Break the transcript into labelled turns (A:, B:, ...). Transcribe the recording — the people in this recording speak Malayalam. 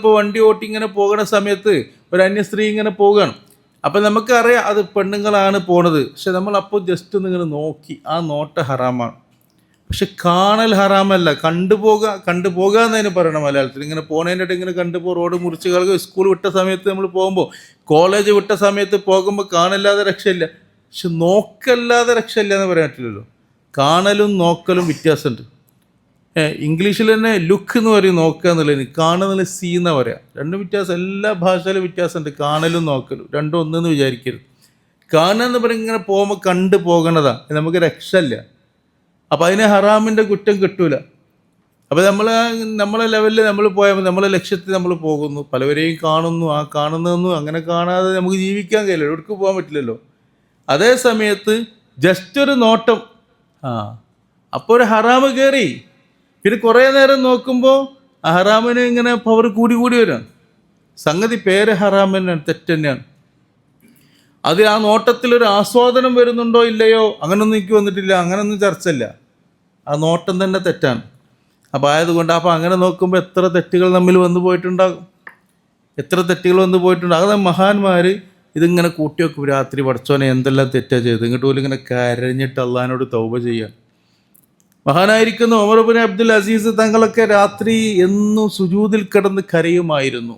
A: ഇപ്പോൾ വണ്ടി ഓട്ടി ഇങ്ങനെ പോകുന്ന സമയത്ത് ഒരു അന്യ സ്ത്രീ ഇങ്ങനെ പോവുകയാണ്. അപ്പം നമുക്കറിയാം അത് പെണ്ണുങ്ങളാണ് പോണത്. പക്ഷെ നമ്മളപ്പോൾ ജസ്റ്റ് ഒന്ന് ഇങ്ങനെ നോക്കി, ആ നോട്ട ഹറാമാണ്. പക്ഷെ കാണൽ ഹറാമല്ല, കണ്ടുപോകുക എന്നതിന് പറയണം മലയാളത്തിൽ. ഇങ്ങനെ പോണതിൻ്റെ ഇടയിൽ ഇങ്ങനെ കണ്ടുപോ, റോഡ് മുറിച്ച് കളക. സ്കൂൾ വിട്ട സമയത്ത് നമ്മൾ പോകുമ്പോൾ, കോളേജ് വിട്ട സമയത്ത് പോകുമ്പോൾ കാണല്ലാതെ രക്ഷയില്ല. പക്ഷെ നോക്കല്ലാതെ രക്ഷയില്ല എന്ന് പറയാൻ പറ്റില്ലല്ലോ. കാണലും നോക്കലും വ്യത്യാസമുണ്ട്. ഇംഗ്ലീഷിൽ തന്നെ ലുക്ക് എന്ന് പറയും, നോക്കുക എന്നുള്ളതിന്. കാണുന്നുള്ള സി എന്നാ പറയാം. രണ്ടും വ്യത്യാസം, എല്ലാ ഭാഷയിലും വ്യത്യാസമുണ്ട്. കാണലും നോക്കലും രണ്ടും ഒന്നെന്ന് വിചാരിക്കരുത്. കാണുക എന്ന് പറയും ഇങ്ങനെ പോകുമ്പോൾ കണ്ടു പോകണതാണ്, നമുക്ക് രക്ഷയില്ല. അപ്പം അതിന് ഹറാമിൻ്റെ കുറ്റം കിട്ടൂല. അപ്പോൾ നമ്മളെ ലെവലിൽ നമ്മൾ പോയാൽ നമ്മളെ ലക്ഷ്യത്തിൽ നമ്മൾ പോകുന്നു, പലവരെയും കാണുന്നു. ആ കാണുന്നതൊന്നും അങ്ങനെ കാണാതെ നമുക്ക് ജീവിക്കാൻ കഴിയില്ല, എവിടേക്ക് പോകാൻ പറ്റില്ലല്ലോ. അതേ സമയത്ത് ജസ്റ്റ് ഒരു നോട്ടം, അപ്പോൾ ഒരു ഹറാമ് കയറി. പിന്നെ കുറേ നേരം നോക്കുമ്പോൾ ആ ഹറാമിന് ഇങ്ങനെ പവർ കൂടി വരാണ്. സംഗതി പേര് ഹറാം തന്നെയാണ്, തെറ്റ് തന്നെയാണ്. അത് ആ നോട്ടത്തിലൊരു ആസ്വാദനം വരുന്നുണ്ടോ ഇല്ലയോ അങ്ങനൊന്നും എനിക്ക് വന്നിട്ടില്ല, അങ്ങനൊന്നും ചർച്ചയില്ല. ആ നോട്ടം തന്നെ തെറ്റാണ്. അപ്പോൾ ആയതുകൊണ്ട് അങ്ങനെ നോക്കുമ്പോൾ എത്ര തെറ്റുകൾ നമ്മിൽ വന്നു പോയിട്ടുണ്ടാകും, അത് മഹാന്മാർ ഇതിങ്ങനെ കൂട്ടി വെക്കും. രാത്രി പഠിച്ചോനെ എന്തെല്ലാം തെറ്റാ ചെയ്ത്, ഇങ്ങോട്ട് പോലും ഇങ്ങനെ കരഞ്ഞിട്ട് അള്ളാഹിനോട് തൗബ ചെയ്യാൻ. മഹാനായിരിക്കുന്ന ഉമർ ഇബ്നു അബ്ദുൽ അസീസ് തങ്ങളൊക്കെ രാത്രി എന്നും സുജൂദിൽ കിടന്ന് കരയുമായിരുന്നു.